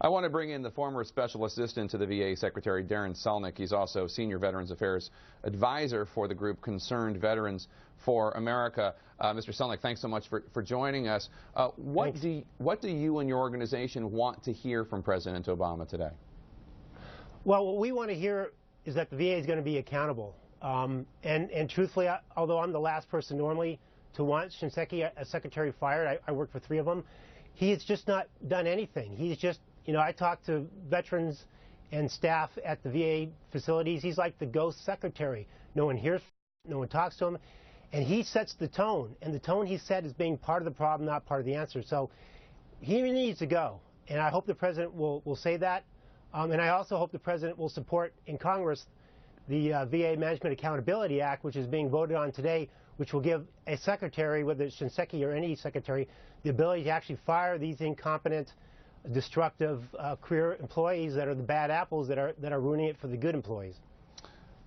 I want to bring in the former special assistant to the VA Secretary, Darin Selnick. He's also senior Veterans Affairs advisor for the group Concerned Veterans for America. Mr. Selnick, thanks so much for joining us. What do you and your organization want to hear from President Obama today? Well, what we want to hear is that the VA is going to be accountable. And truthfully, although I'm the last person normally to want Shinseki as secretary fired, I worked for 3 of them, he has just not done anything. He's just, you know, I talk to veterans and staff at the VA facilities. He's like the ghost secretary. No one hears, no one talks to him, and he sets the tone. And the tone he set is being part of the problem, not part of the answer. So he needs to go, and I hope the president will say that. And I also hope the president will support in Congress the VA Management Accountability Act, which is being voted on today, which will give a secretary, whether it's Shinseki or any secretary, the ability to actually fire these incompetent, destructive career employees that are the bad apples that are ruining it for the good employees.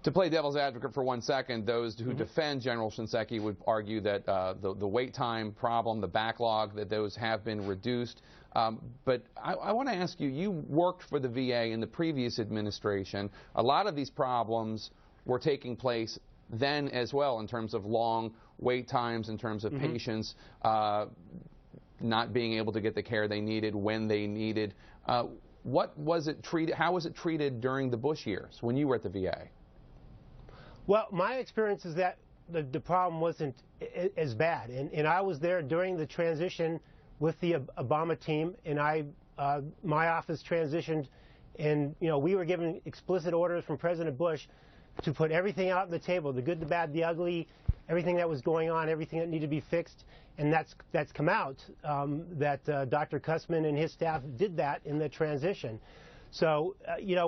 To play devil's advocate for 1 second, those who defend General Shinseki would argue that the wait time problem, the backlog, that those have been reduced. But I want to ask you, you worked for the VA in the previous administration. A lot of these problems were taking place then as well, in terms of long wait times, in terms of patients not being able to get the care they needed when they needed. What was it treated? How was it treated during the Bush years when you were at the VA? Well, my experience is that the problem wasn't as bad, and I was there during the transition with the Obama team, and my office transitioned, and we were given explicit orders from President Bush to put everything out on the table, the good, the bad, the ugly, everything that was going on, everything that needed to be fixed, and that's come out that Dr. Cussman and his staff did that in the transition. So,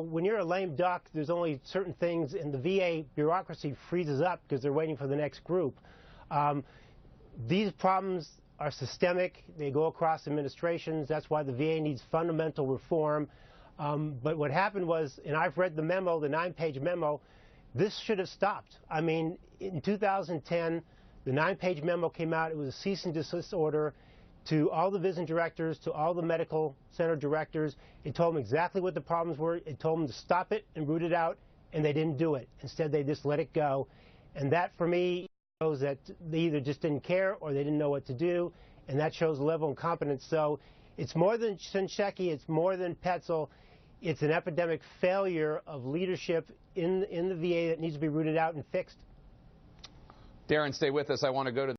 when you're a lame duck, there's only certain things, and the VA bureaucracy freezes up because they're waiting for the next group. These problems are systemic. They go across administrations. That's why the VA needs fundamental reform. But what happened was, and I've read the memo, the 9-page memo, this should have stopped. I mean, in 2010, the 9-page memo came out. It was a cease and desist order to all the VISN directors, to all the medical center directors. It told them exactly what the problems were. It told them to stop it and root it out, and they didn't do it. Instead, they just let it go. And that, for me, shows that they either just didn't care or they didn't know what to do, and that shows the level of incompetence. So it's more than Shinseki, it's more than Petzl. It's an epidemic failure of leadership in the VA that needs to be rooted out and fixed. Darin, stay with us. I want to go to